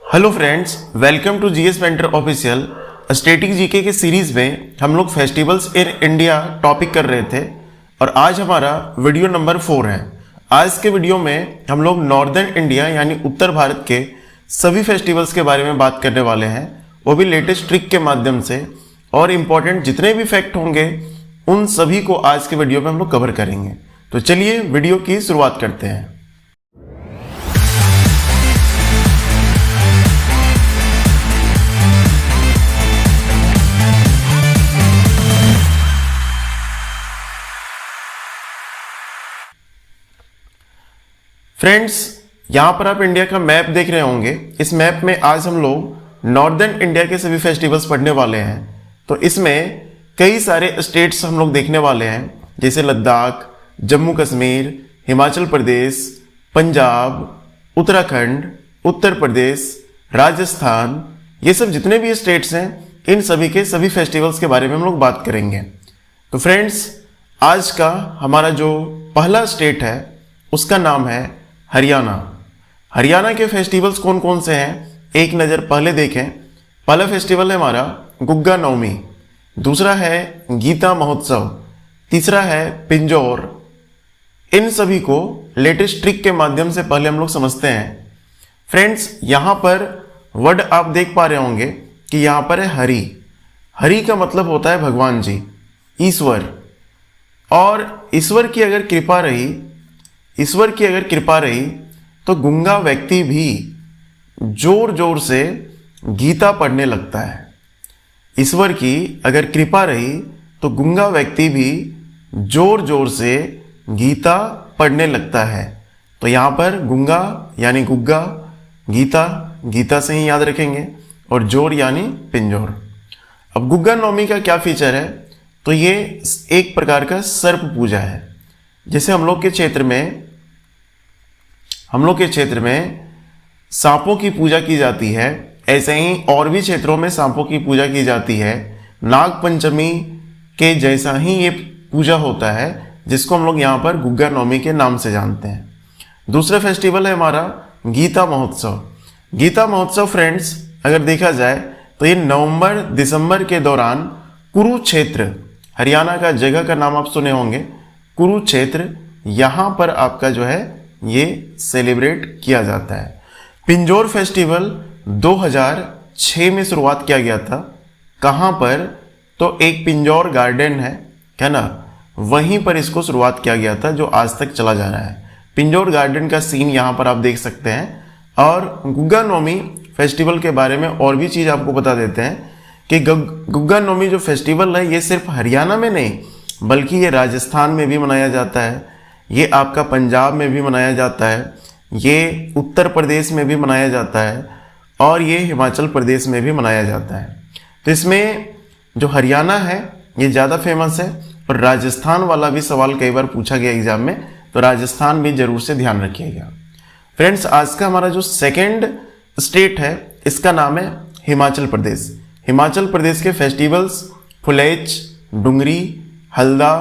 Hello friends, welcome to GS mentor official. Static GK के series में हम लोग फेस्टिवल्स इन इंडिया टॉपिक कर रहे थे और आज हमारा वीडियो नंबर 4 है। आज के वीडियो में हम लोग नॉर्दर्न इंडिया यानी उत्तर भारत के सभी फेस्टिवल्स के बारे में बात करने वाले हैं, वो भी लेटेस्ट ट्रिक के माध्यम से। और इम्पोर्टेंट जितने भी फैक्ट होंगे उन सभी को आज के वीडियो में हम लोग कवर करेंगे। तो चलिए वीडियो की शुरुआत करते हैं। फ्रेंड्स, यहाँ पर आप इंडिया का मैप देख रहे होंगे। इस मैप में आज हम लोग नॉर्दर्न इंडिया के सभी फेस्टिवल्स पढ़ने वाले हैं। तो इसमें कई सारे स्टेट्स हम लोग देखने वाले हैं, जैसे लद्दाख, जम्मू कश्मीर, हिमाचल प्रदेश, पंजाब, उत्तराखंड, उत्तर प्रदेश, राजस्थान। ये सब जितने भी स्टेट्स हैं इन सभी के सभी फेस्टिवल्स के बारे में हम लोग बात करेंगे। तो फ्रेंड्स, आज का हमारा जो पहला स्टेट है उसका नाम है हरियाणा। हरियाणा के फेस्टिवल्स कौन कौन से हैं एक नज़र पहले देखें। पहला फेस्टिवल है हमारा गुग्गा नवमी, दूसरा है गीता महोत्सव, तीसरा है पिंजौर। इन सभी को लेटेस्ट ट्रिक के माध्यम से पहले हम लोग समझते हैं। फ्रेंड्स, यहाँ पर वर्ड आप देख पा रहे होंगे कि यहाँ पर है हरि। हरि का मतलब होता है भगवान जी, ईश्वर। और ईश्वर की अगर कृपा रही तो गूंगा व्यक्ति भी जोर जोर से गीता पढ़ने लगता है। ईश्वर की अगर कृपा रही तो गूंगा व्यक्ति भी जोर जोर से गीता पढ़ने लगता है। तो यहाँ पर गूंगा यानी गुग्गा, गीता गीता से ही याद रखेंगे, और जोर यानी पिंजौर। अब गुग्गा नवमी का क्या फीचर है, तो ये एक प्रकार का सर्प पूजा है। जैसे हम लोग के क्षेत्र में सांपों की पूजा की जाती है, ऐसे ही और भी क्षेत्रों में सांपों की पूजा की जाती है। नाग पंचमी के जैसा ही ये पूजा होता है, जिसको हम लोग यहाँ पर गुग्गा नवमी के नाम से जानते हैं। दूसरा फेस्टिवल है हमारा गीता महोत्सव। गीता महोत्सव फ्रेंड्स, अगर देखा जाए तो ये नवंबर दिसंबर के दौरान कुरुक्षेत्र, हरियाणा का जगह का नाम आप सुने होंगे, कुरुक्षेत्र, यहाँ पर आपका जो है ये सेलिब्रेट किया जाता है। पिंजौर फेस्टिवल 2006 में शुरुआत किया गया था। कहाँ पर, तो एक पिंजौर गार्डन है ना, वहीं पर इसको शुरुआत किया गया था, जो आज तक चला जा रहा है। पिंजौर गार्डन का सीन यहाँ पर आप देख सकते हैं। और गुग्गा नवमी फेस्टिवल के बारे में और भी चीज़ आपको बता देते हैं कि गुग्गा नवमी जो फेस्टिवल है ये सिर्फ हरियाणा में नहीं बल्कि ये राजस्थान में भी मनाया जाता है, ये आपका पंजाब में भी मनाया जाता है, ये उत्तर प्रदेश में भी मनाया जाता है, और ये हिमाचल प्रदेश में भी मनाया जाता है। तो इसमें जो हरियाणा है ये ज़्यादा फेमस है। और राजस्थान वाला भी सवाल कई बार पूछा गया एग्जाम में, तो राजस्थान भी जरूर से ध्यान रखिएगा। फ्रेंड्स, आज का हमारा जो सेकेंड स्टेट है इसका नाम है हिमाचल प्रदेश। हिमाचल प्रदेश के फेस्टिवल्स फुलेच, डुंगरी, हल्दा,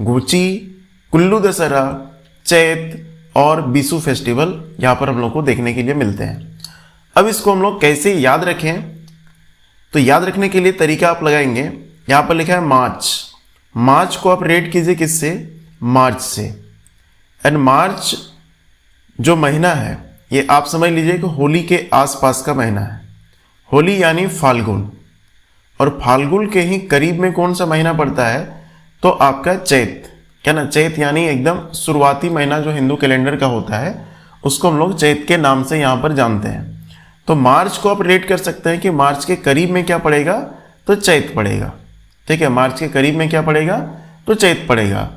गुची, कुल्लू दशहरा, चैत और बिसु फेस्टिवल यहाँ पर हम लोग को देखने के लिए मिलते हैं। अब इसको हम लोग कैसे याद रखें, तो याद रखने के लिए तरीका आप लगाएंगे। यहाँ पर लिखा है मार्च। मार्च को आप रेट कीजिए किससे, मार्च से। एंड मार्च जो महीना है ये आप समझ लीजिए कि होली के आसपास का महीना है। होली यानी फाल्गुन, और फाल्गुन के ही करीब में कौन सा महीना पड़ता है, तो आपका चैत, चैत यानी एकदम शुरुआती महीना जो हिंदू कैलेंडर का होता है उसको हम लोग चैत के नाम से यहाँ पर जानते हैं। तो मार्च को आप रेट कर सकते हैं कि मार्च के करीब में क्या पड़ेगा, तो चैत पड़ेगा। ठीक है, मार्च के करीब में क्या पड़ेगा, तो चैत पड़ेगा।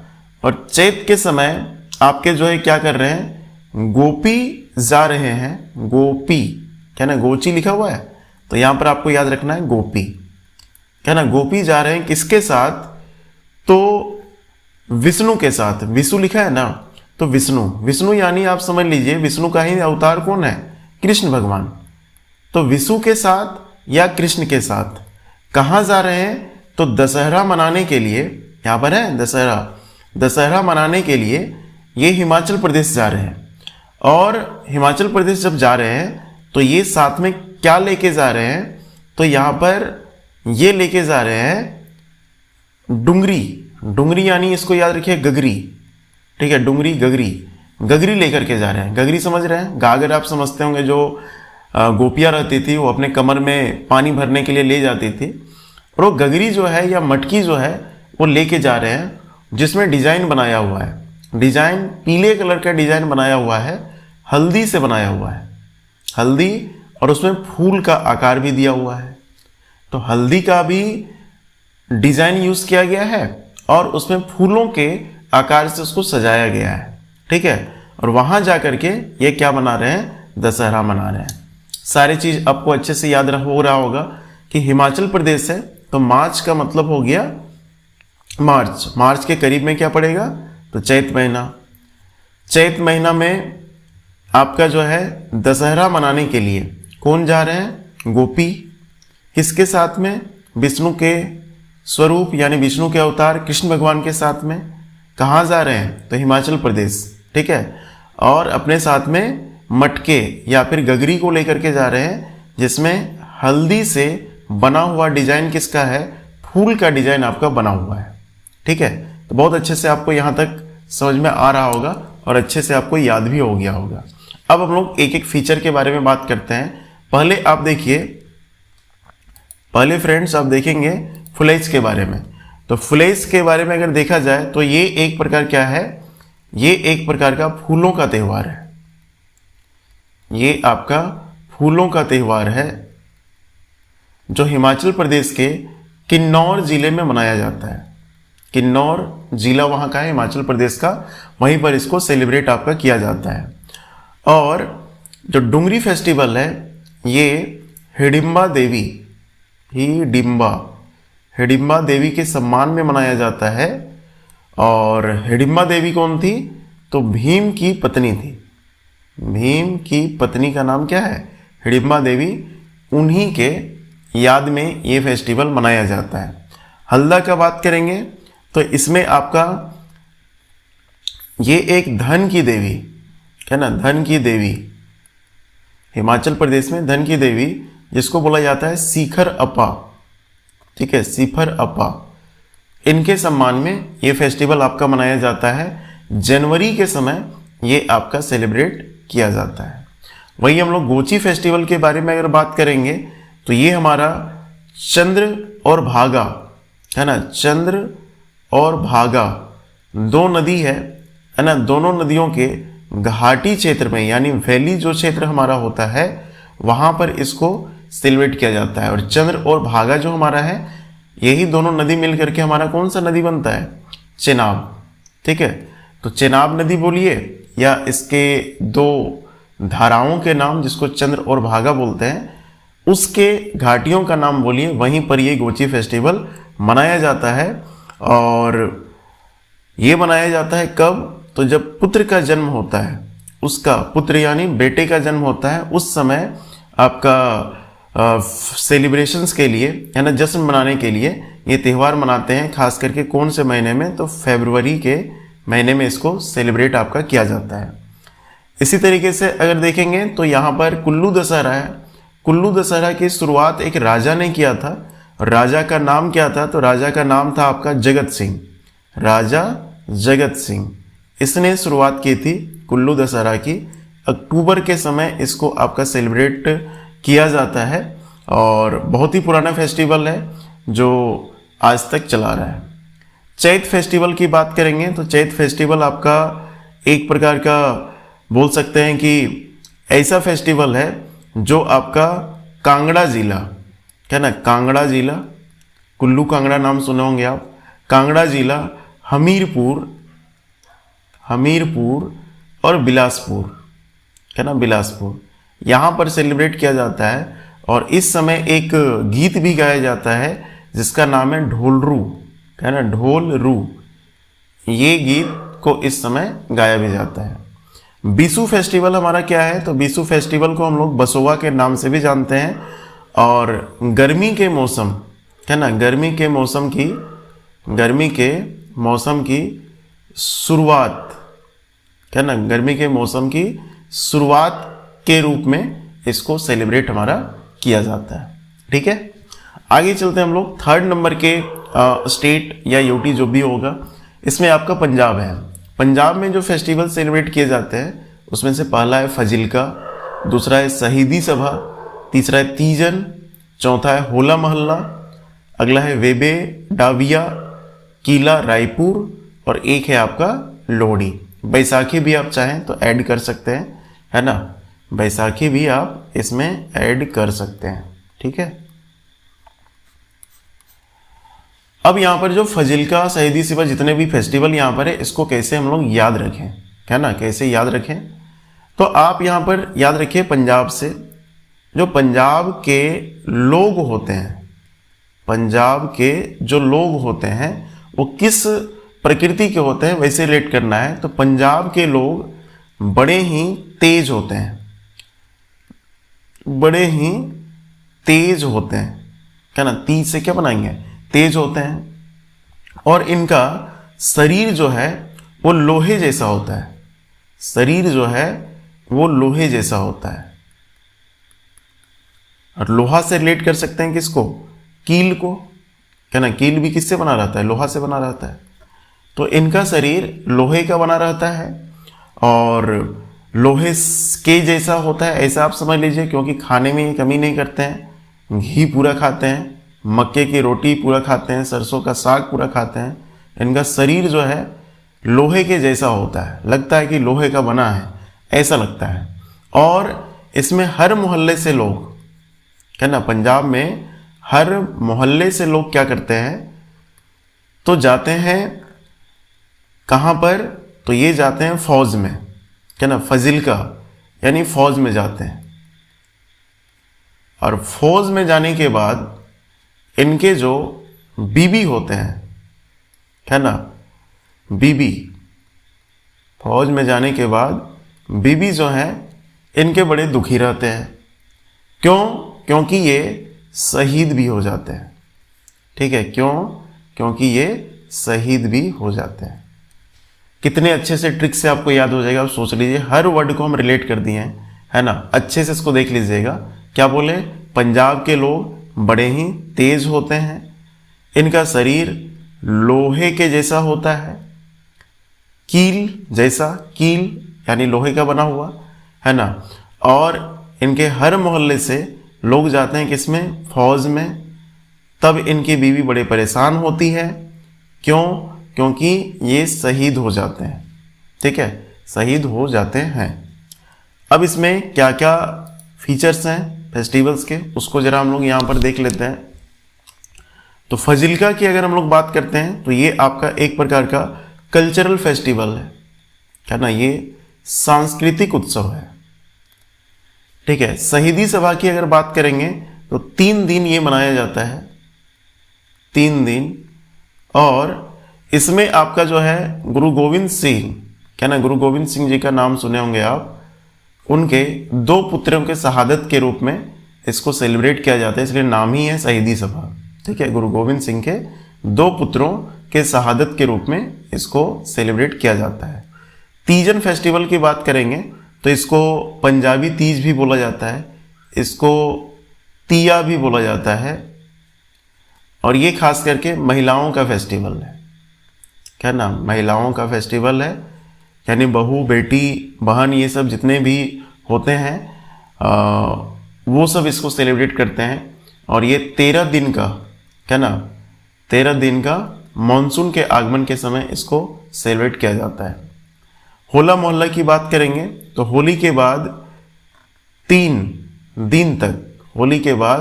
और चैत के समय आपके जो है क्या कर रहे हैं, गोपी जा रहे हैं। गोपी गोची लिखा हुआ है, तो यहाँ पर आपको याद रखना है गोपी, गोपी जा रहे हैं किसके साथ, तो विष्णु के साथ। विष्णु लिखा है ना, तो विष्णु यानी आप समझ लीजिए विष्णु का ही अवतार कौन है, कृष्ण भगवान। तो विष्णु के साथ या कृष्ण के साथ कहाँ जा रहे हैं, तो दशहरा मनाने के लिए, यहाँ पर है दशहरा मनाने के लिए ये हिमाचल प्रदेश जा रहे हैं। और हिमाचल प्रदेश जब जा रहे हैं तो ये साथ में क्या लेके जा रहे हैं, तो यहाँ पर ये लेके जा रहे हैं डुंगरी। डुंगरी यानी इसको याद रखिए गगरी, ठीक है, डुंगरी गगरी, गगरी लेकर के जा रहे हैं। गगरी समझ रहे हैं, गागर आप समझते होंगे, जो गोपियाँ रहती थी वो अपने कमर में पानी भरने के लिए ले जाती थी, और वो गगरी जो है या मटकी जो है वो लेके जा रहे हैं, जिसमें डिजाइन बनाया हुआ है। डिजाइन पीले कलर का डिजाइन बनाया हुआ है, हल्दी से बनाया हुआ है, हल्दी, और उसमें फूल का आकार भी दिया हुआ है। तो हल्दी का भी डिजाइन यूज किया गया है और उसमें फूलों के आकार से उसको सजाया गया है, ठीक है। और वहां जाकर के ये क्या मना रहे हैं, दशहरा मना रहे हैं। सारी चीज आपको अच्छे से याद हो रहा होगा कि हिमाचल प्रदेश है, तो मार्च का मतलब हो गया मार्च। मार्च के करीब में क्या पड़ेगा, तो चैत महीना। चैत महीना में आपका जो है दशहरा मनाने के लिए कौन जा रहे हैं, गोपी। किसके साथ में, विष्णु के स्वरूप यानी विष्णु के अवतार कृष्ण भगवान के साथ में। कहाँ जा रहे हैं, तो हिमाचल प्रदेश, ठीक है। और अपने साथ में मटके या फिर गगरी को लेकर के जा रहे हैं, जिसमें हल्दी से बना हुआ डिजाइन किसका है, फूल का डिजाइन आपका बना हुआ है, ठीक है। तो बहुत अच्छे से आपको यहाँ तक समझ में आ रहा होगा और अच्छे से आपको याद भी हो गया होगा। अब हम लोग एक एक फीचर के बारे में बात करते हैं। पहले आप देखिए, पहले फ्रेंड्स आप देखेंगे फुलेज के बारे में। तो फुलेज के बारे में अगर देखा जाए तो ये एक प्रकार क्या है, ये एक प्रकार का फूलों का त्यौहार है। ये आपका फूलों का त्यौहार है जो हिमाचल प्रदेश के किन्नौर जिले में मनाया जाता है। किन्नौर जिला वहाँ का है, हिमाचल प्रदेश का, वहीं पर इसको सेलिब्रेट आपका किया जाता है। और जो डुंगरी फेस्टिवल है ये हिडिंबा देवी, हिडिंबा देवी के सम्मान में मनाया जाता है। और हिडिंबा देवी कौन थी, तो भीम की पत्नी थी। भीम की पत्नी का नाम क्या है, हिडिंबा देवी। उन्हीं के याद में ये फेस्टिवल मनाया जाता है। हल्दा का बात करेंगे तो इसमें आपका ये एक धन की देवी है ना, धन की देवी, हिमाचल प्रदेश में धन की देवी, जिसको बोला जाता है सीखर अपा, ठीक है, सीफर अपा। इनके सम्मान में ये फेस्टिवल आपका मनाया जाता है। जनवरी के समय ये आपका सेलिब्रेट किया जाता है। वही हम लोग गोची फेस्टिवल के बारे में अगर बात करेंगे तो ये हमारा चंद्र और भागा है ना, चंद्र और भागा दो नदी है ना, दोनों नदियों के घाटी क्षेत्र में यानी वैली जो क्षेत्र हमारा होता है वहां पर इसको सेलिब्रेट किया जाता है। और चंद्र और भागा जो हमारा है, यही दोनों नदी मिल करके हमारा कौन सा नदी बनता है, चेनाब, ठीक है। तो चेनाब नदी बोलिए या इसके दो धाराओं के नाम जिसको चंद्र और भागा बोलते हैं, उसके घाटियों का नाम बोलिए। वहीं पर ये गोची फेस्टिवल मनाया जाता है। और ये मनाया जाता है कब, तो जब पुत्र का जन्म होता है, उसका पुत्र यानी बेटे का जन्म होता है, उस समय आपका सेलिब्रेशंस के लिए है ना, जश्न मनाने के लिए ये त्यौहार मनाते हैं। खास करके कौन से महीने में, तो फरवरी के महीने में इसको सेलिब्रेट आपका किया जाता है। इसी तरीके से अगर देखेंगे तो यहाँ पर कुल्लू दशहरा है। कुल्लू दशहरा की शुरुआत एक राजा ने किया था। राजा का नाम क्या था, तो राजा का नाम था आपका जगत सिंह, राजा जगत सिंह। इसने शुरुआत की थी कुल्लू दशहरा की। अक्टूबर के समय इसको आपका सेलिब्रेट किया जाता है और बहुत ही पुराना फेस्टिवल है जो आज तक चला रहा है। चैत फेस्टिवल की बात करेंगे तो चैत फेस्टिवल आपका एक प्रकार का बोल सकते हैं कि ऐसा फेस्टिवल है जो आपका कांगड़ा जिला है ना, कांगड़ा जिला, कुल्लू कांगड़ा नाम सुने होंगे आप, कांगड़ा जिला, हमीरपुर और बिलासपुर है ना, बिलासपुर, यहाँ पर सेलिब्रेट किया जाता है। और इस समय एक गीत भी गाया जाता है जिसका नाम है ढोलरू है ना, ढोलरू। ये गीत को इस समय गाया भी जाता है। बीसू फेस्टिवल हमारा क्या है, तो बीसू फेस्टिवल को हम लोग बसोवा के नाम से भी जानते हैं। और गर्मी के मौसम है ना, गर्मी के मौसम की शुरुआत है ना, गर्मी के मौसम की शुरुआत के रूप में इसको सेलिब्रेट हमारा किया जाता है। ठीक है, आगे चलते हैं हम लोग। थर्ड नंबर के स्टेट या यूटी जो भी होगा, इसमें आपका पंजाब है। पंजाब में जो फेस्टिवल सेलिब्रेट किए जाते हैं उसमें से पहला है फजिल्का, दूसरा है शहीदी सभा, तीसरा है तीजन, चौथा है होला महल्ला, अगला है वेबे डाविया, किला रायपुर, और एक है आपका लोहड़ी। बैसाखी भी आप चाहें तो ऐड कर सकते हैं, है ना, बैसाखी भी आप इसमें ऐड कर सकते हैं। ठीक है, अब यहां पर जो फजिल्का, शहीदी सभा, जितने भी फेस्टिवल यहां पर है, इसको कैसे हम लोग याद रखें, है ना, कैसे याद रखें, तो आप यहां पर याद रखिए पंजाब से, जो पंजाब के लोग होते हैं, पंजाब के जो लोग होते हैं वो किस प्रकृति के होते हैं वैसे रिलेट करना है। तो पंजाब के लोग बड़े ही तेज होते हैं, बड़े ही तेज होते हैं, क्या ना, तीज से क्या बनाएंगे, तेज होते हैं, और इनका शरीर जो है वो लोहे जैसा होता है, शरीर जो है वो लोहे जैसा होता है। और लोहा से रिलेट कर सकते हैं किसको, कील को, क्या ना, कील भी किससे बना रहता है, लोहा से बना रहता है। तो इनका शरीर लोहे का बना रहता है और लोहे के जैसा होता है, ऐसा आप समझ लीजिए, क्योंकि खाने में कमी नहीं करते हैं, घी पूरा खाते हैं, मक्के की रोटी पूरा खाते हैं, सरसों का साग पूरा खाते हैं। इनका शरीर जो है लोहे के जैसा होता है, लगता है कि लोहे का बना है, ऐसा लगता है। और इसमें हर मोहल्ले से लोग, है ना, पंजाब में हर मोहल्ले से लोग क्या करते हैं, तो जाते हैं कहाँ पर, तो ये जाते हैं फौज में, क्या ना, फजिल्का यानी फौज में जाते हैं। और फौज में जाने के बाद इनके जो बीबी होते हैं, है ना, बीबी, फौज में जाने के बाद बीबी जो है इनके बड़े दुखी रहते हैं। क्यों? क्योंकि ये शहीद भी हो जाते हैं। ठीक है, क्यों? क्योंकि ये शहीद भी हो जाते हैं। कितने अच्छे से ट्रिक से आपको याद हो जाएगा, आप सोच लीजिए, हर वर्ड को हम रिलेट कर दिए हैं, है ना, अच्छे से इसको देख लीजिएगा। क्या बोले, पंजाब के लोग बड़े ही तेज होते हैं, इनका शरीर लोहे के जैसा होता है, कील जैसा, कील यानी लोहे का बना हुआ, है ना, और इनके हर मोहल्ले से लोग जाते हैं किसमें, फौज में। तब इनकी बीवी बड़े परेशान होती है। क्यों? क्योंकि ये शहीद हो जाते हैं। ठीक है, शहीद हो जाते हैं। अब इसमें क्या क्या फीचर्स हैं फेस्टिवल्स के, उसको जरा हम लोग यहाँ पर देख लेते हैं। तो फजिल्का की अगर हम लोग बात करते हैं तो ये आपका एक प्रकार का कल्चरल फेस्टिवल है ना, ये सांस्कृतिक उत्सव है। ठीक है, शहीदी सभा की अगर बात करेंगे तो 3 दिन ये मनाया जाता है, 3 दिन। और इसमें आपका जो है गुरु गोविंद सिंह, क्या ना, गुरु गोविंद सिंह जी का नाम सुने होंगे आप, उनके 2 पुत्रों के शहादत के रूप में इसको सेलिब्रेट किया जाता है, इसलिए नाम ही है शहीदी सभा। ठीक है, गुरु गोविंद सिंह के 2 पुत्रों के शहादत के रूप में इसको सेलिब्रेट किया जाता है। तीजन फेस्टिवल की बात करेंगे तो इसको पंजाबी तीज भी बोला जाता है, इसको तिया भी बोला जाता है, और ये खास करके महिलाओं का फेस्टिवल है, क्या ना, महिलाओं का फेस्टिवल है, यानी बहू, बेटी, बहन, ये सब जितने भी होते हैं वो सब इसको सेलिब्रेट करते हैं। और ये 13 दिन का, क्या ना, 13 दिन का मॉनसून के आगमन के समय इसको सेलिब्रेट किया जाता है। होला मोहल्ला की बात करेंगे तो होली के बाद 3 दिन तक, होली के बाद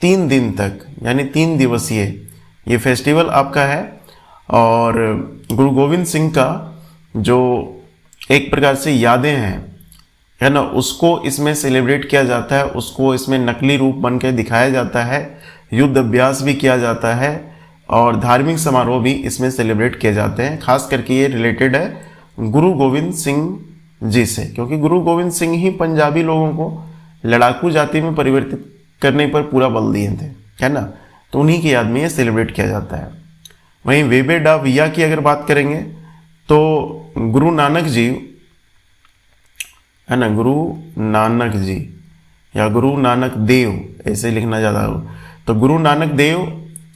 3 दिन तक यानी 3 दिवसीय ये फेस्टिवल आपका है। और गुरु गोविंद सिंह का जो एक प्रकार से यादें हैं, है ना, उसको इसमें सेलिब्रेट किया जाता है, उसको इसमें नकली रूप बन के दिखाया जाता है, युद्ध अभ्यास भी किया जाता है और धार्मिक समारोह भी इसमें सेलिब्रेट किए जाते हैं। खास करके ये रिलेटेड है गुरु गोविंद सिंह जी से, क्योंकि गुरु गोविंद सिंह ही पंजाबी लोगों को लड़ाकू जाति में परिवर्तित करने पर पूरा बल दिए थे, है ना, तो उन्हीं की याद में ये सेलिब्रेट किया जाता है। वहीं वेबे डाविया की अगर बात करेंगे तो गुरु नानक जी, है ना, गुरु नानक जी या गुरु नानक देव, ऐसे लिखना ज़्यादा हो। तो गुरु नानक देव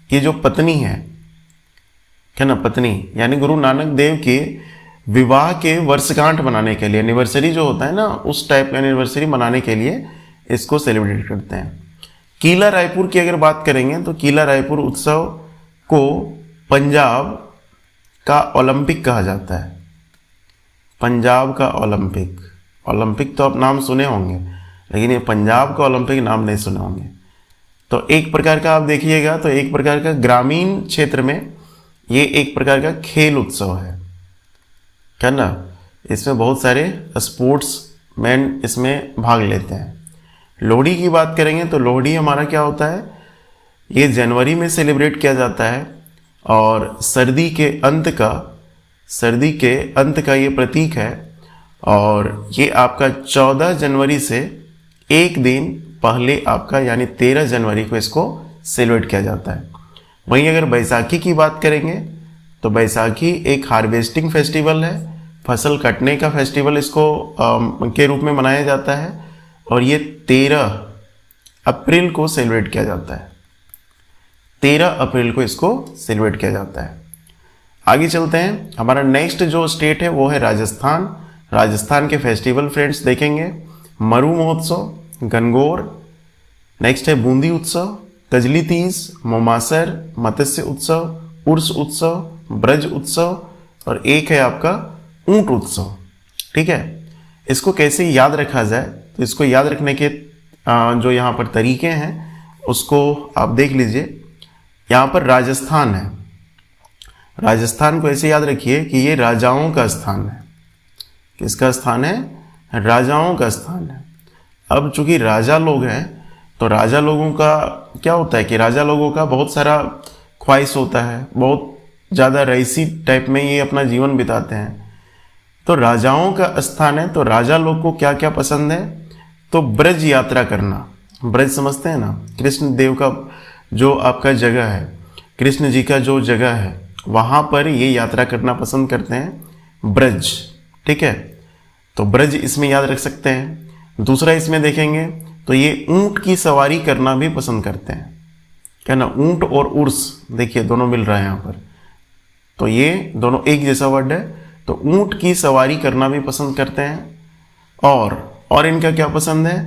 की जो पत्नी है, क्या ना, पत्नी यानी गुरु नानक देव के विवाह के वर्षगांठ मनाने के लिए, एनिवर्सरी जो होता है ना, उस टाइप का एनिवर्सरी मनाने के लिए इसको सेलिब्रेट करते हैं। किला रायपुर की अगर बात करेंगे तो किला रायपुर उत्सव को पंजाब का ओलंपिक कहा जाता है। पंजाब का ओलंपिक, ओलंपिक तो आप नाम सुने होंगे, लेकिन ये पंजाब का ओलंपिक नाम नहीं सुने होंगे। तो एक प्रकार का आप देखिएगा तो एक प्रकार का ग्रामीण क्षेत्र में ये एक प्रकार का खेल उत्सव है, क्या ना। इसमें बहुत सारे स्पोर्ट्स मैन इसमें भाग लेते हैं। लोहड़ी की बात करेंगे तो लोहड़ी हमारा क्या होता है, ये जनवरी में सेलिब्रेट किया जाता है और सर्दी के अंत का ये प्रतीक है। और ये आपका 14 जनवरी से एक दिन पहले आपका यानी 13 जनवरी को इसको सेलिब्रेट किया जाता है। वहीं अगर बैसाखी की बात करेंगे तो बैसाखी एक हार्वेस्टिंग फेस्टिवल है, फसल कटने का फेस्टिवल इसको के रूप में मनाया जाता है और ये 13 अप्रैल को सेलिब्रेट किया जाता है। 13 अप्रैल को इसको सेलिब्रेट किया जाता है। आगे चलते हैं, हमारा नेक्स्ट जो स्टेट है वो है राजस्थान। राजस्थान के फेस्टिवल फ्रेंड्स देखेंगे, मरु महोत्सव, गणगौर, नेक्स्ट है बूंदी उत्सव, कजली तीज, मोमासर, मत्स्य उत्सव, उर्स उत्सव, ब्रज उत्सव और एक है आपका ऊंट उत्सव। ठीक है, इसको कैसे याद रखा जाए, तो इसको याद रखने के जो यहाँ पर तरीके हैं उसको आप देख लीजिए। यहाँ पर राजस्थान है, राजस्थान को ऐसे याद रखिए कि ये राजाओं का स्थान है। किसका स्थान है? राजाओं का स्थान है। अब चूंकि राजा लोग हैं तो राजा लोगों का क्या होता है कि राजा लोगों का बहुत सारा ख्वाहिश होता है, बहुत ज़्यादा रईसी टाइप में ये अपना जीवन बिताते हैं। तो राजाओं का स्थान है, तो राजा लोग को क्या क्या पसंद है, तो ब्रज यात्रा करना। ब्रज समझते हैं ना, कृष्ण देव का जो आपका जगह है, कृष्ण जी का जो जगह है वहाँ पर ये यात्रा करना पसंद करते हैं, ब्रज। ठीक है, तो ब्रज इसमें याद रख सकते हैं। दूसरा इसमें देखेंगे तो ये ऊंट की सवारी करना भी पसंद करते हैं, क्या ना। ऊंट और उर्स देखिए दोनों मिल रहा है यहाँ पर, तो ये दोनों एक जैसा वर्ड है। तो ऊंट की सवारी करना भी पसंद करते हैं। और इनका क्या पसंद है,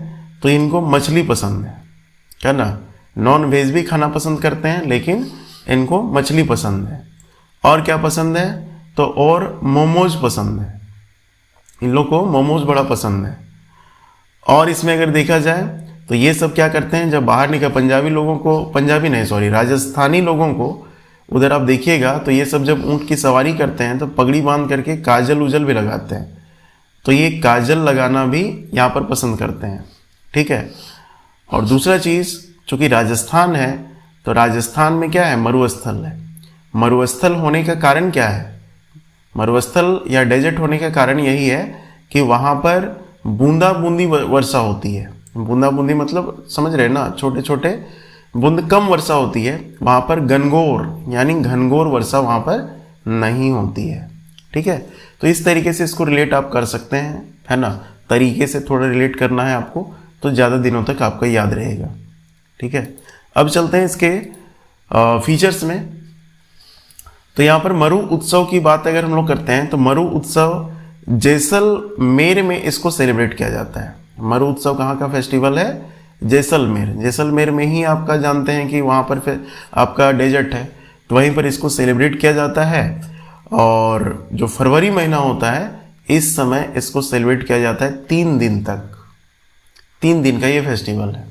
तो इनको मछली पसंद है, क्या ना। नॉन वेज भी खाना पसंद करते हैं लेकिन इनको मछली पसंद है। और क्या पसंद है, तो और मोमोज पसंद है, इन लोग को मोमोज बड़ा पसंद है। और इसमें अगर देखा जाए तो ये सब क्या करते हैं, जब बाहर निकल राजस्थानी लोगों को उधर आप देखिएगा तो ये सब जब ऊँट की सवारी करते हैं तो पगड़ी बांध करके काजल उजल भी लगाते हैं। तो ये काजल लगाना भी यहाँ पर पसंद करते हैं। ठीक है, और दूसरा चीज़, चूँकि राजस्थान है तो राजस्थान में क्या है, मरुस्थल है। मरुस्थल होने का कारण क्या है, मरुस्थल या डेजर्ट होने का कारण यही है कि वहाँ पर बूंदा बूंदी वर्षा होती है। बूंदा बूंदी मतलब समझ रहे हैं ना, छोटे छोटे बूंद, कम वर्षा होती है वहाँ पर। घनघोर यानी घनघोर वर्षा वहाँ पर नहीं होती है। ठीक है, तो इस तरीके से इसको रिलेट आप कर सकते हैं, है ना। तरीके से थोड़ा रिलेट करना है आपको तो ज़्यादा दिनों तक आपका याद रहेगा। ठीक है, अब चलते हैं इसके फीचर्स में। तो यहाँ पर मरु उत्सव की बात अगर हम लोग करते हैं तो मरु उत्सव जैसलमेर में इसको सेलिब्रेट किया जाता है। मरु उत्सव कहाँ का फेस्टिवल है, जैसलमेर। जैसलमेर में ही आपका जानते हैं कि वहाँ पर फिर आपका डेजर्ट है, तो वहीं पर इसको सेलिब्रेट किया जाता है। और जो फरवरी महीना होता है इस समय इसको सेलिब्रेट किया जाता है 3 दिन तक, 3 दिन का ये फेस्टिवल है।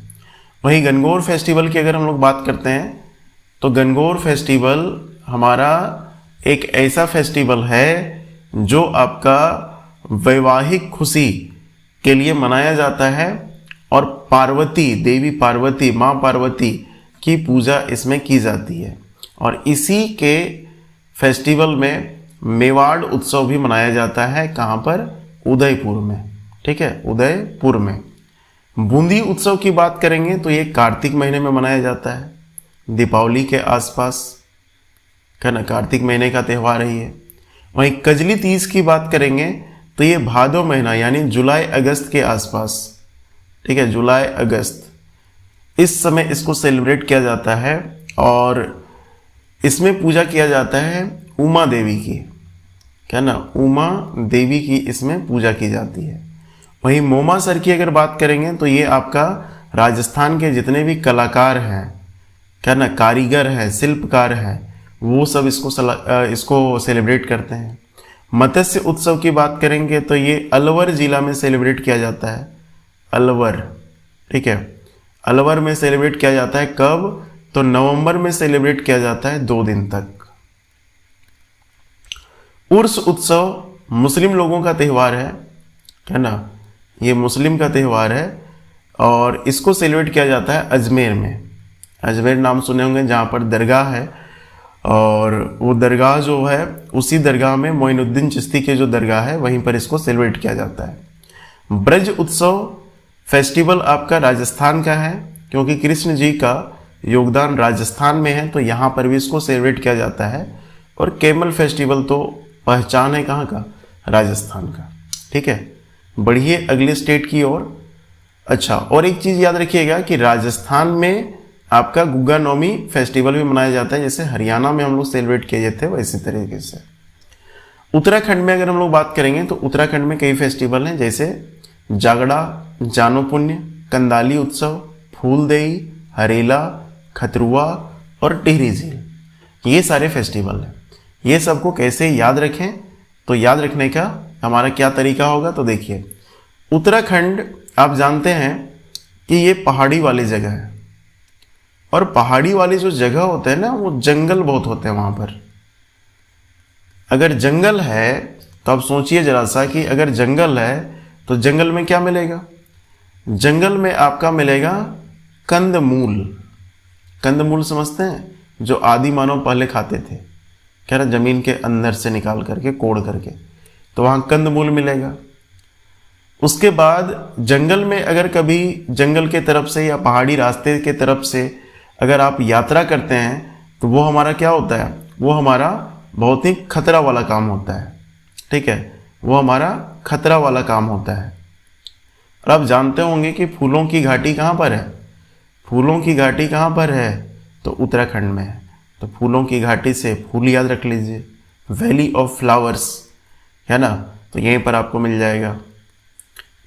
वहीं गणगौर फेस्टिवल की अगर हम लोग बात करते हैं तो गणगौर फेस्टिवल हमारा एक ऐसा फेस्टिवल है जो आपका वैवाहिक खुशी के लिए मनाया जाता है और पार्वती, देवी पार्वती, माँ पार्वती की पूजा इसमें की जाती है। और इसी के फेस्टिवल में मेवाड़ उत्सव भी मनाया जाता है। कहाँ पर, उदयपुर में। ठीक है, उदयपुर में। बूंदी उत्सव की बात करेंगे तो ये कार्तिक महीने में मनाया जाता है, दीपावली के आसपास, क्या ना, कार्तिक महीने का त्यौहार है ये। वहीं कजली तीज की बात करेंगे तो ये भादो महीना यानी जुलाई अगस्त के आसपास, ठीक है, जुलाई अगस्त, इस समय इसको सेलिब्रेट किया जाता है और इसमें पूजा किया जाता है उमा देवी की, क्या ना, उमा देवी की इसमें पूजा की जाती है। वहीं मोमासर की अगर बात करेंगे तो ये आपका राजस्थान के जितने भी कलाकार हैं, क्या ना, कारीगर हैं, शिल्पकार हैं, वो सब इसको सेलिब्रेट करते हैं। मत्स्य उत्सव की बात करेंगे तो ये अलवर जिला में सेलिब्रेट किया जाता है, अलवर, ठीक है, अलवर में सेलिब्रेट किया जाता है। कब? तो नवंबर में सेलिब्रेट किया जाता है 2 दिन तक। उर्स उत्सव मुस्लिम लोगों का त्यौहार है ना, ये मुस्लिम का त्यौहार है और इसको सेलिब्रेट किया जाता है अजमेर में। अजमेर नाम सुने होंगे, जहाँ पर दरगाह है और वो दरगाह जो है उसी दरगाह में मोइनुद्दीन चिश्ती के जो दरगाह है वहीं पर इसको सेलिब्रेट किया जाता है। ब्रज उत्सव फेस्टिवल आपका राजस्थान का है, क्योंकि कृष्ण जी का योगदान राजस्थान में है तो यहाँ पर भी इसको सेलिब्रेट किया जाता है। और कैमल फेस्टिवल तो पहचान है कहाँ का? राजस्थान का, ठीक है। बढ़िए अगले स्टेट की ओर। अच्छा, और एक चीज़ याद रखिएगा कि राजस्थान में आपका गुग्गा नौमी फेस्टिवल भी मनाया जाता है, जैसे हरियाणा में हम लोग सेलिब्रेट किए जाते हैं वैसे तरीके से। उत्तराखंड में अगर हम लोग बात करेंगे तो उत्तराखंड में कई फेस्टिवल हैं, जैसे जागड़ा, जानो पुण्य, कंदाली उत्सव, फूलदेई, हरेला, खतरुआ और टिहरी झील, ये सारे फेस्टिवल हैं। ये सबको कैसे याद रखें? तो याद रखने का हमारा क्या तरीका होगा? तो देखिए, उत्तराखंड आप जानते हैं कि ये पहाड़ी वाली जगह है और पहाड़ी वाली जो जगह होते हैं ना, वो जंगल बहुत होते हैं वहाँ पर। अगर जंगल है तो आप सोचिए जरा सा कि अगर जंगल है तो जंगल में क्या मिलेगा? जंगल में आपका मिलेगा कंदमूल। कंदमूल समझते हैं? जो आदि मानव पहले खाते थे, क्या ना, जमीन के अंदर से निकाल करके, कोड़ करके, तो वहाँ कंदमूल मिलेगा। उसके बाद जंगल में अगर कभी जंगल के तरफ से या पहाड़ी रास्ते के तरफ से अगर आप यात्रा करते हैं तो वो हमारा क्या होता है? वो हमारा बहुत ही खतरा वाला काम होता है, ठीक है, वो हमारा खतरा वाला काम होता है। और आप जानते होंगे कि फूलों की घाटी कहाँ पर है? फूलों की घाटी कहाँ पर है? तो उत्तराखंड में है। तो फूलों की घाटी से फूल याद रख लीजिए, वैली ऑफ फ्लावर्स, है ना, तो यहीं पर आपको मिल जाएगा।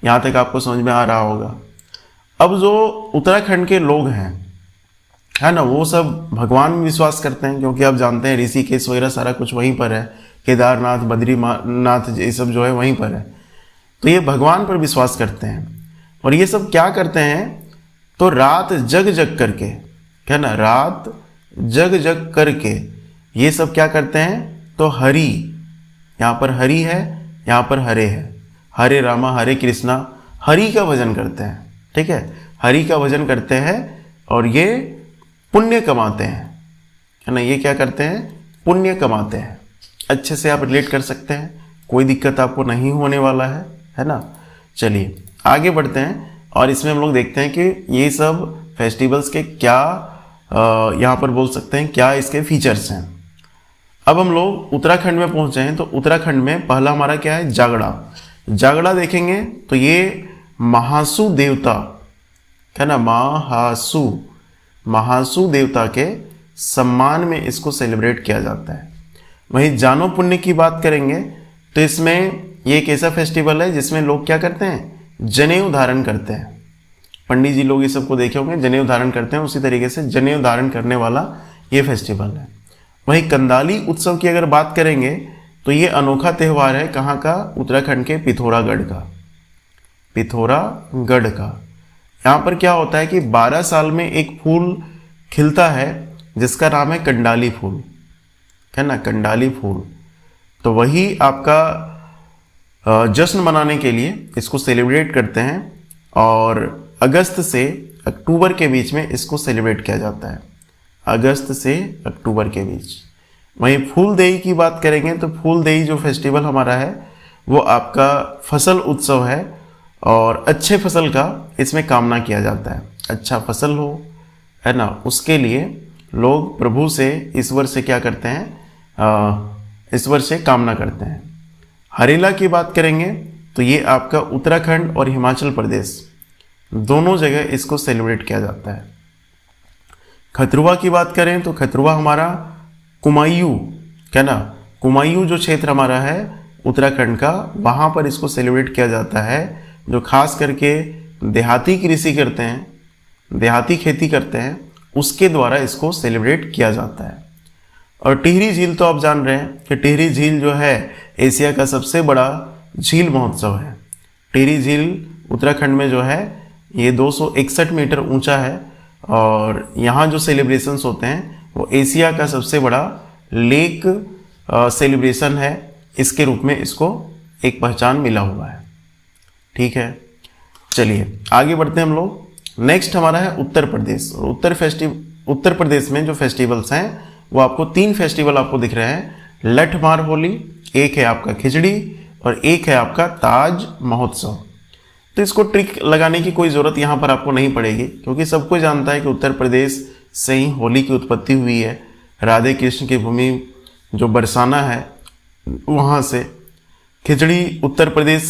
यहाँ तक आपको समझ में आ रहा होगा। अब जो उत्तराखंड के लोग हैं, है ना, वो सब भगवान में विश्वास करते हैं, क्योंकि आप जानते हैं ऋषिकेश वगैरह सारा कुछ वहीं पर है, केदारनाथ, बद्रीनाथ ये सब जो है वहीं पर है। तो ये भगवान पर विश्वास करते हैं और ये सब क्या करते हैं? तो रात जग जग करके, क्या ना, रात जग जग करके ये सब क्या करते हैं? तो हरि, यहाँ पर हरि है, यहाँ पर हरे है, हरे रामा हरे कृष्णा, हरि का भजन करते हैं, ठीक है, हरि का भजन करते हैं और ये पुण्य कमाते हैं, है ना, ये क्या करते हैं? पुण्य कमाते हैं। अच्छे से आप रिलेट कर सकते हैं, कोई दिक्कत आपको नहीं होने वाला है ना। चलिए आगे बढ़ते हैं और इसमें हम लोग देखते हैं कि ये सब फेस्टिवल्स के क्या यहाँ पर बोल सकते हैं, क्या इसके फीचर्स हैं। अब हम लोग उत्तराखंड में पहुँचे हैं, तो उत्तराखंड में पहला हमारा क्या है? जागड़ा। जागड़ा देखेंगे तो ये महासु देवता, है ना, महासु देवता के सम्मान में इसको सेलिब्रेट किया जाता है। वहीं जानो पुण्य की बात करेंगे तो इसमें ये एक ऐसा फेस्टिवल है जिसमें लोग क्या करते हैं? जनेऊ धारण करते हैं। पंडित जी लोग ये सबको देखे होंगे, जनेऊ धारण करते हैं, उसी तरीके से जनेऊ धारण करने वाला ये फेस्टिवल है। वहीं कंदाली उत्सव की अगर बात करेंगे तो ये अनोखा त्यौहार है, कहाँ का? उत्तराखंड के पिथौरागढ़ का, पिथौरागढ़ का। यहाँ पर क्या होता है कि 12 साल में एक फूल खिलता है जिसका नाम है कंडाली फूल, है ना, कंडाली फूल। तो वही आपका जश्न मनाने के लिए इसको सेलिब्रेट करते हैं और अगस्त से अक्टूबर के बीच में इसको सेलिब्रेट किया जाता है, अगस्त से अक्टूबर के बीच। वहीं फूलदेई की बात करेंगे तो फूलदेई जो फेस्टिवल हमारा है वो आपका फसल उत्सव है और अच्छे फसल का इसमें कामना किया जाता है। अच्छा फसल हो, है ना, उसके लिए लोग प्रभु से, ईश्वर से क्या करते हैं? ईश्वर से कामना करते हैं। हरेला की बात करेंगे तो ये आपका उत्तराखंड और हिमाचल प्रदेश, दोनों जगह इसको सेलिब्रेट किया जाता है। खतरुआ की बात करें तो खतरुआ हमारा कुमायूं, क्या ना, कुमायूं जो क्षेत्र हमारा है उत्तराखंड का, वहाँ पर इसको सेलिब्रेट किया जाता है। जो खास करके देहाती कृषि करते हैं, देहाती खेती करते हैं, उसके द्वारा इसको सेलिब्रेट किया जाता है। और टिहरी झील तो आप जान रहे हैं कि टिहरी झील जो है एशिया का सबसे बड़ा झील महोत्सव है। टिहरी झील उत्तराखंड में जो है ये 261 मीटर ऊंचा है और यहाँ जो सेलिब्रेशंस होते हैं वो एशिया का सबसे बड़ा लेक सेलिब्रेशन है, इसके रूप में इसको एक पहचान मिला हुआ है। ठीक है, चलिए आगे बढ़ते हैं हम लोग। नेक्स्ट हमारा है उत्तर प्रदेश। और उत्तर प्रदेश में जो फेस्टिवल्स हैं वो आपको 3 फेस्टिवल आपको दिख रहे हैं। लठ मार होली, एक है आपका खिचड़ी और एक है आपका ताज महोत्सव। तो इसको ट्रिक लगाने की कोई ज़रूरत यहाँ पर आपको नहीं पड़ेगी, क्योंकि सबको जानता है कि उत्तर प्रदेश से ही होली की उत्पत्ति हुई है। राधे कृष्ण की भूमि जो बरसाना है वहाँ से। खिचड़ी उत्तर प्रदेश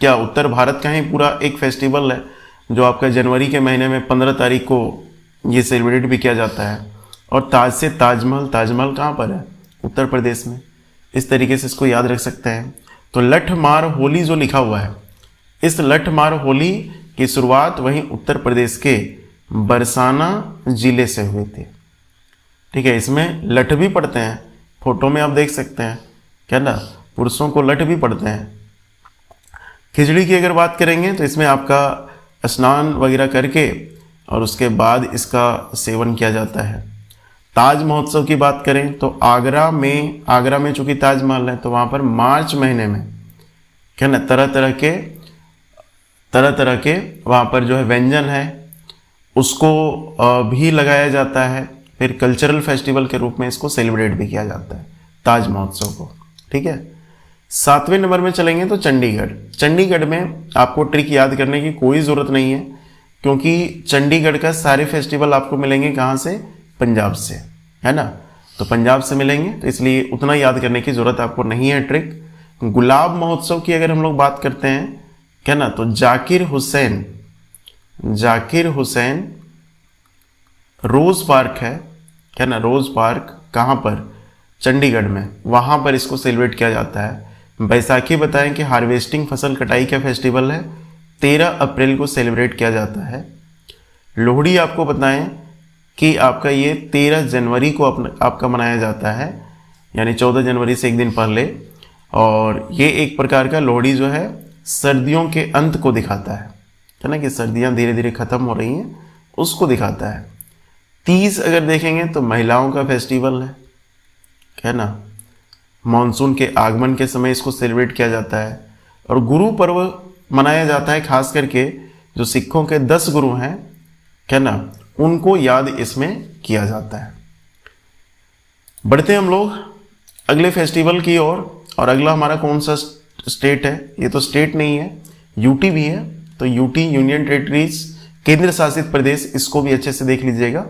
क्या उत्तर भारत का ही पूरा एक फेस्टिवल है, जो आपका जनवरी के महीने में 15 तारीख को ये सेलिब्रेट भी किया जाता है। और ताज से ताजमहल, ताजमहल कहाँ पर है? उत्तर प्रदेश में। इस तरीके से इसको याद रख सकते हैं। तो लठ मार होली जो लिखा हुआ है, इस लठ मार होली की शुरुआत वहीं उत्तर प्रदेश के बरसाना जिले से हुई थी। ठीक है, इसमें लठ भी पढ़ते हैं, फोटो में आप देख सकते हैं, क्या ना, पुरुषों को लठ भी पढ़ते हैं। खिचड़ी की अगर बात करेंगे तो इसमें आपका स्नान वगैरह करके और उसके बाद इसका सेवन किया जाता है। ताज महोत्सव की बात करें तो आगरा में चूंकि ताजमहल है तो वहाँ पर मार्च महीने में, क्या ना, तरह तरह के वहाँ पर जो है व्यंजन है उसको भी लगाया जाता है। फिर कल्चरल फेस्टिवल के रूप में इसको सेलिब्रेट भी किया जाता है ताज महोत्सव को। ठीक है, 7वें नंबर में चलेंगे तो चंडीगढ़। चंडीगढ़ में आपको ट्रिक याद करने की कोई ज़रूरत नहीं है, क्योंकि चंडीगढ़ का सारे फेस्टिवल आपको मिलेंगे कहाँ से? पंजाब से, है ना। तो पंजाब से मिलेंगे, तो इसलिए उतना याद करने की ज़रूरत आपको नहीं है ट्रिक। गुलाब महोत्सव की अगर हम लोग बात करते हैं, क्या ना, तो जाकिर हुसैन रोज़ पार्क है, क्या ना, रोज़ पार्क कहाँ पर? चंडीगढ़ में, वहाँ पर इसको सेलिब्रेट किया जाता है। बैसाखी बताएं कि हार्वेस्टिंग, फसल कटाई का फेस्टिवल है, 13 अप्रैल को सेलिब्रेट किया जाता है। लोहड़ी आपको बताएं कि आपका ये 13 जनवरी को आपका मनाया जाता है, यानी 14 जनवरी से एक दिन पहले। और ये एक प्रकार का लोहड़ी जो है सर्दियों के अंत को दिखाता है ना, कि सर्दियाँ धीरे धीरे ख़त्म हो रही हैं, उसको दिखाता है। तीज अगर देखेंगे तो महिलाओं का फेस्टिवल है ना, मॉनसून के आगमन के समय इसको सेलिब्रेट किया जाता है। और गुरु पर्व मनाया जाता है, खास करके जो सिखों के 10 गुरु हैं, क्या ना, उनको याद इसमें किया जाता है। बढ़ते हम लोग अगले फेस्टिवल की ओर। और अगला हमारा कौन सा स्टेट है? ये तो स्टेट नहीं है, यूटी भी है। तो यूटी यूनियन टेरिटरीज, केंद्र शासित प्रदेश, इसको भी अच्छे से देख लीजिएगा।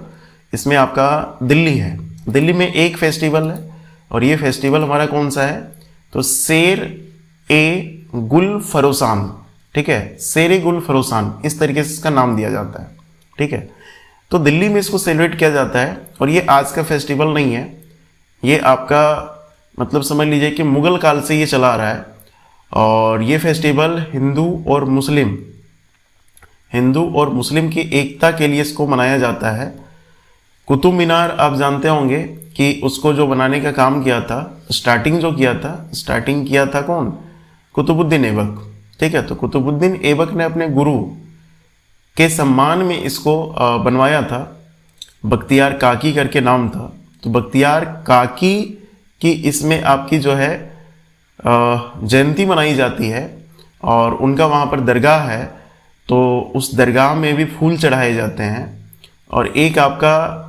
इसमें आपका दिल्ली है। दिल्ली में एक फेस्टिवल है और ये फेस्टिवल हमारा कौन सा है? तो शेर ए गुल फरोसान। ठीक है, शेर ए गुल फरोसान, इस तरीके से इसका नाम दिया जाता है। ठीक है, तो दिल्ली में इसको सेलिब्रेट किया जाता है। और ये आज का फेस्टिवल नहीं है, ये आपका मतलब समझ लीजिए कि मुगल काल से ये चला आ रहा है। और ये फेस्टिवल हिंदू और मुस्लिम की एकता के लिए इसको मनाया जाता है। कुतुब मीनार आप जानते होंगे कि उसको जो बनाने का काम किया था, स्टार्टिंग किया था कौन? कुतुबुद्दीन ऐबक। ठीक है, तो कुतुबुद्दीन ऐबक ने अपने गुरु के सम्मान में इसको बनवाया था। बख्तियार काकी करके नाम था। तो बख्तियार काकी की इसमें आपकी जो है जयंती मनाई जाती है और उनका वहाँ पर दरगाह है, तो उस दरगाह में भी फूल चढ़ाए जाते हैं। और एक आपका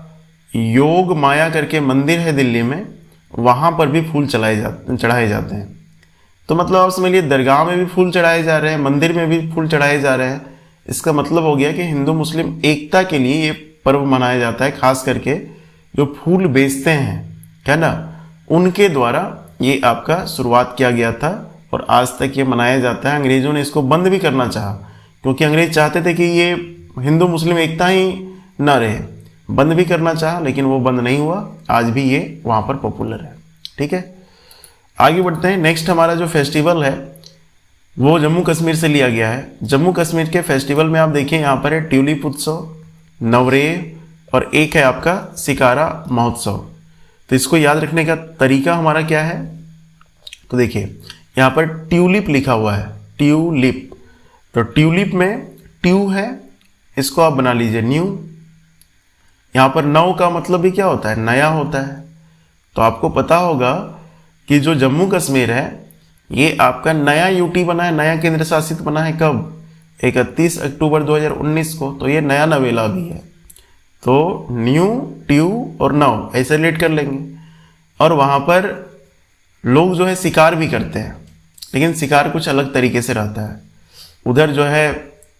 योग माया करके मंदिर है दिल्ली में, वहाँ पर भी फूल चढ़ाए जाते हैं। तो मतलब आप समझिए, दरगाह में भी फूल चढ़ाए जा रहे हैं, मंदिर में भी फूल चढ़ाए जा रहे हैं। इसका मतलब हो गया कि हिंदू मुस्लिम एकता के लिए ये पर्व मनाया जाता है। खास करके जो फूल बेचते हैं, क्या ना, उनके द्वारा ये आपका शुरुआत किया गया था और आज तक ये मनाया जाता है। अंग्रेजों ने इसको बंद भी करना चाहा क्योंकि अंग्रेज चाहते थे कि ये हिंदू मुस्लिम एकता ही न रहे, बंद भी करना चाहा लेकिन वो बंद नहीं हुआ, आज भी ये वहाँ पर पॉपुलर है। ठीक है, आगे बढ़ते हैं। नेक्स्ट हमारा जो फेस्टिवल है वो जम्मू कश्मीर से लिया गया है। जम्मू कश्मीर के फेस्टिवल में आप देखिए यहाँ पर है ट्यूलिप उत्सव, नवरेह और एक है आपका सिकारा महोत्सव। तो इसको याद रखने का तरीका हमारा क्या है, तो देखिए यहाँ पर ट्यूलिप लिखा हुआ है, ट्यूलिप। तो ट्यूलिप में ट्यू है, इसको आप बना लीजिए न्यू। यहाँ पर नव का मतलब भी क्या होता है, नया होता है। तो आपको पता होगा कि जो जम्मू कश्मीर है ये आपका नया यूटी बना है, नया केंद्र शासित बना है कब, 31 अक्टूबर 2019 को। तो ये नया नवेला भी है। तो न्यू, ट्यू और नव ऐसे रिलेट कर लेंगे। और वहाँ पर लोग जो है शिकार भी करते हैं, लेकिन शिकार कुछ अलग तरीके से रहता है। उधर जो है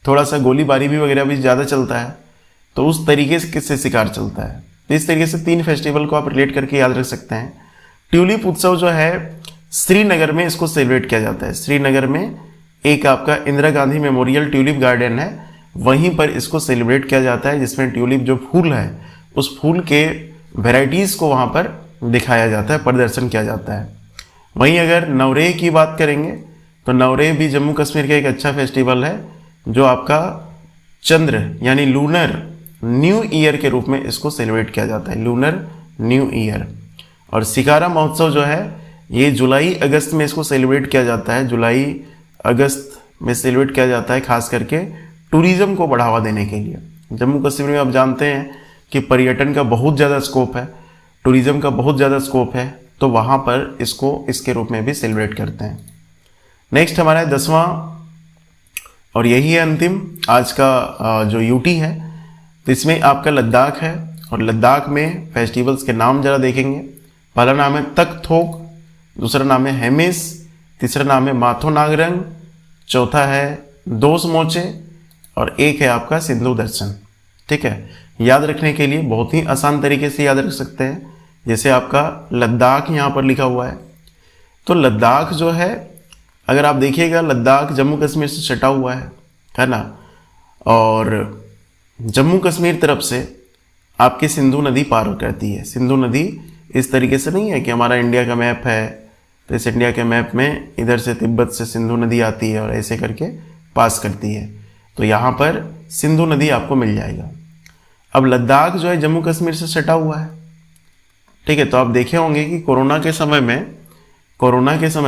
थोड़ा सा गोलीबारी भी वगैरह भी ज़्यादा चलता है, तो उस तरीके से शिकार चलता है। तो इस तरीके से 3 फेस्टिवल को आप रिलेट करके याद रख सकते हैं। ट्यूलिप उत्सव जो है श्रीनगर में इसको सेलिब्रेट किया जाता है। श्रीनगर में एक आपका Indira Gandhi memorial tulip garden है, वहीं पर इसको सेलिब्रेट किया जाता है, जिसमें ट्यूलिप जो फूल है उस फूल के वेराइटीज़ को वहाँ पर दिखाया जाता है, प्रदर्शन किया जाता है। वहीं अगर नवरेह की बात करेंगे तो नवरेह भी जम्मू कश्मीर का एक अच्छा फेस्टिवल है, जो आपका चंद्र यानी लूनर न्यू ईयर के रूप में इसको सेलिब्रेट किया जाता है, लूनर न्यू ईयर। और सिकारा महोत्सव जो है ये जुलाई अगस्त में इसको सेलिब्रेट किया जाता है, जुलाई अगस्त में सेलिब्रेट किया जाता है, खास करके टूरिज्म को बढ़ावा देने के लिए। जम्मू कश्मीर में आप जानते हैं कि पर्यटन का बहुत ज़्यादा स्कोप है, टूरिज्म का बहुत ज़्यादा स्कोप है, तो वहाँ पर इसको इसके रूप में भी सेलिब्रेट करते हैं। नेक्स्ट हमारा 10वां और यही है अंतिम आज का जो यूटी है। तो इसमें आपका लद्दाख है, और लद्दाख में फेस्टिवल्स के नाम जरा देखेंगे। पहला नाम है तक थोक, दूसरा नाम है हेमिस, तीसरा नाम है माथो नागरंग, चौथा है दोस मोचे और एक है आपका सिंधु दर्शन। ठीक है, याद रखने के लिए बहुत ही आसान तरीके से याद रख सकते हैं। जैसे आपका लद्दाख यहाँ पर लिखा हुआ है, तो लद्दाख जो है अगर आप देखिएगा लद्दाख जम्मू कश्मीर से सटा हुआ है ना। और जम्मू कश्मीर तरफ से आपकी सिंधु नदी पार करती है। सिंधु नदी इस तरीके से नहीं है कि हमारा इंडिया का मैप है तो इस इंडिया के मैप में इधर से तिब्बत से सिंधु नदी आती है और ऐसे करके पास करती है। तो यहाँ पर सिंधु नदी आपको मिल जाएगा। अब लद्दाख जो है जम्मू कश्मीर से सटा हुआ है। ठीक है, तो आप देखे होंगे कि कोरोना के समय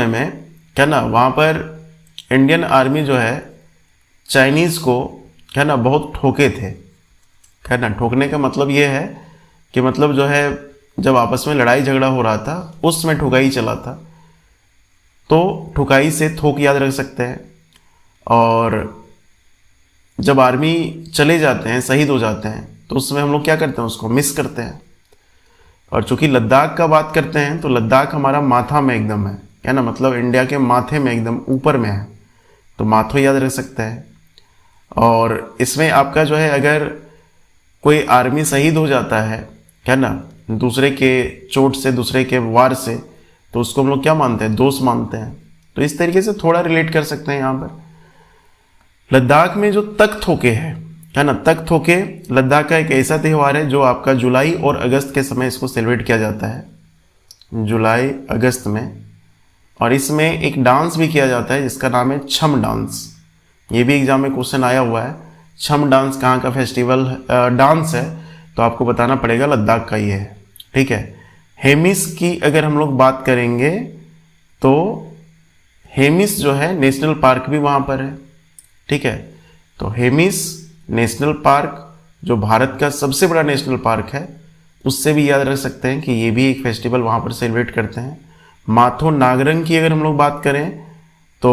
में क्या ना वहाँ पर इंडियन आर्मी जो है चाइनीज़ को क्या ना बहुत ठोके थे। क्या ना, ठोकने का मतलब ये है कि मतलब जो है जब आपस में लड़ाई झगड़ा हो रहा था उस समय ठुकाई चला था, तो ठुकाई से थोक याद रख सकते हैं। और जब आर्मी चले जाते हैं, शहीद हो जाते हैं, तो उस समय हम लोग क्या करते हैं, उसको मिस करते हैं। और चूंकि लद्दाख का बात करते हैं तो लद्दाख हमारा माथा में एकदम है ना, मतलब इंडिया के माथे में एकदम ऊपर में है, तो माथो याद रख सकते हैं। और इसमें आपका जो है अगर कोई आर्मी शहीद हो जाता है ना, दूसरे के चोट से, दूसरे के वार से, तो उसको हम लोग क्या मानते हैं, दोष मानते हैं। तो इस तरीके से थोड़ा रिलेट कर सकते हैं यहाँ पर। लद्दाख में जो तक थोके है ना, तक थोके लद्दाख का एक ऐसा त्यौहार है जो आपका जुलाई और अगस्त के समय इसको सेलिब्रेट किया जाता है, जुलाई अगस्त में। और इसमें एक डांस भी किया जाता है जिसका नाम है छम डांस। ये भी एग्जाम में क्वेश्चन आया हुआ है, छम डांस कहाँ का फेस्टिवल डांस है, तो आपको बताना पड़ेगा लद्दाख का ही है। ठीक है, हेमिस की अगर हम लोग बात करेंगे तो हेमिस जो है नेशनल पार्क भी वहाँ पर है। ठीक है, तो हेमिस नेशनल पार्क जो भारत का सबसे बड़ा नेशनल पार्क है, उससे भी याद रख सकते हैं कि ये भी एक फेस्टिवल वहाँ पर सेलिब्रेट करते हैं। माथो नागरंग की अगर हम लोग बात करें तो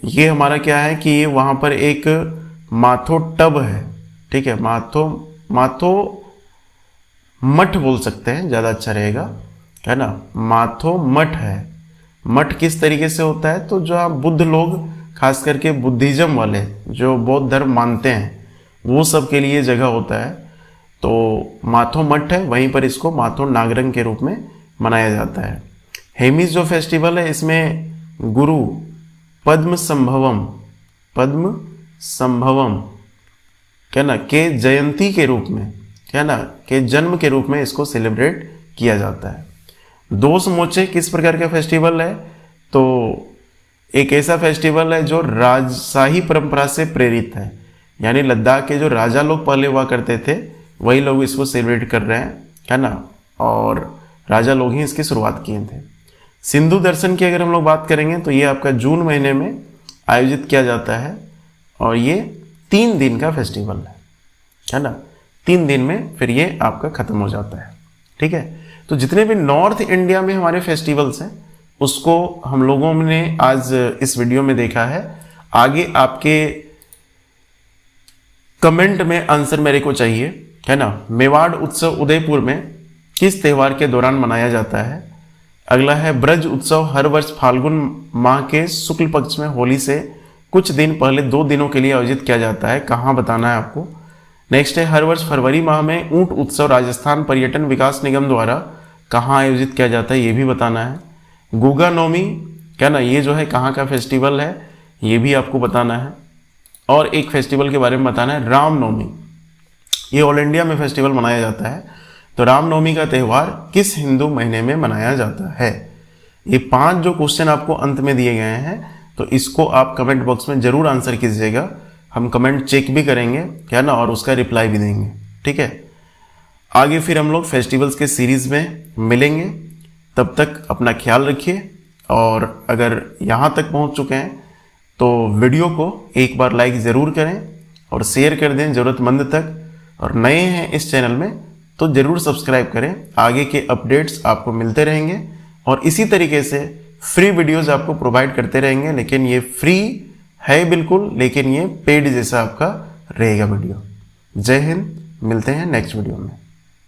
ये हमारा क्या है कि ये वहाँ पर एक माथो टब है। ठीक है, माथो मठ बोल सकते हैं, ज़्यादा अच्छा रहेगा, है ना। माथो मठ है। मठ किस तरीके से होता है, तो जो आप बुद्ध लोग, खास करके बुद्धिज्म वाले जो बौद्ध धर्म मानते हैं, वो सब के लिए जगह होता है। तो माथो मठ है, वहीं पर इसको माथो नागरंग के रूप में मनाया जाता है। हेमिस जो फेस्टिवल है इसमें गुरु पद्म संभवम, क्या ना, के जयंती के रूप में, क्या ना, के जन्म के रूप में इसको सेलिब्रेट किया जाता है। दोष मोचे किस प्रकार का फेस्टिवल है? तो एक ऐसा फेस्टिवल है जो राजशाही परंपरा से प्रेरित है, यानी लद्दाख के जो राजा लोग पहले हुआ करते थे वही लोग इसको सेलिब्रेट कर रहे हैं, है ना, और राजा लोग ही इसकी शुरुआत किए थे। सिंधु दर्शन की अगर हम लोग बात करेंगे तो ये आपका जून महीने में आयोजित किया जाता है और ये 3 दिन का फेस्टिवल है ना, 3 दिन में फिर ये आपका खत्म हो जाता है। ठीक है, तो जितने भी नॉर्थ इंडिया में हमारे फेस्टिवल्स हैं उसको हम लोगों ने आज इस वीडियो में देखा है। आगे आपके कमेंट में आंसर मेरे को चाहिए, है ना। मेवाड़ उत्सव उदयपुर में किस त्योहार के दौरान मनाया जाता है? अगला है ब्रज उत्सव हर वर्ष फाल्गुन माह के शुक्ल पक्ष में होली से कुछ दिन पहले 2 दिनों के लिए आयोजित किया जाता है, कहाँ बताना है आपको। नेक्स्ट है हर वर्ष फरवरी माह में ऊंट उत्सव राजस्थान पर्यटन विकास निगम द्वारा कहाँ आयोजित किया जाता है, ये भी बताना है। गुगा नवमी, क्या ना, ये जो है कहाँ का फेस्टिवल है ये भी आपको बताना है। और एक फेस्टिवल के बारे में बताना है रामनवमी, ये ऑल इंडिया में फेस्टिवल मनाया जाता है। तो रामनवमी का त्यौहार किस हिंदू महीने में मनाया जाता है? ये 5 जो क्वेश्चन आपको अंत में दिए गए हैं तो इसको आप कमेंट बॉक्स में जरूर आंसर कीजिएगा, हम कमेंट चेक भी करेंगे, क्या ना, और उसका रिप्लाई भी देंगे। ठीक है, आगे फिर हम लोग फेस्टिवल्स के सीरीज में मिलेंगे, तब तक अपना ख्याल रखिए। और अगर यहाँ तक पहुँच चुके हैं तो वीडियो को एक बार लाइक ज़रूर करें और शेयर कर दें ज़रूरतमंद तक, और नए हैं इस चैनल में तो ज़रूर सब्सक्राइब करें। आगे के अपडेट्स आपको मिलते रहेंगे और इसी तरीके से फ्री वीडियोस आपको प्रोवाइड करते रहेंगे, लेकिन ये फ्री है बिल्कुल, लेकिन ये पेड जैसा आपका रहेगा वीडियो। जय हिंद, मिलते हैं नेक्स्ट वीडियो में।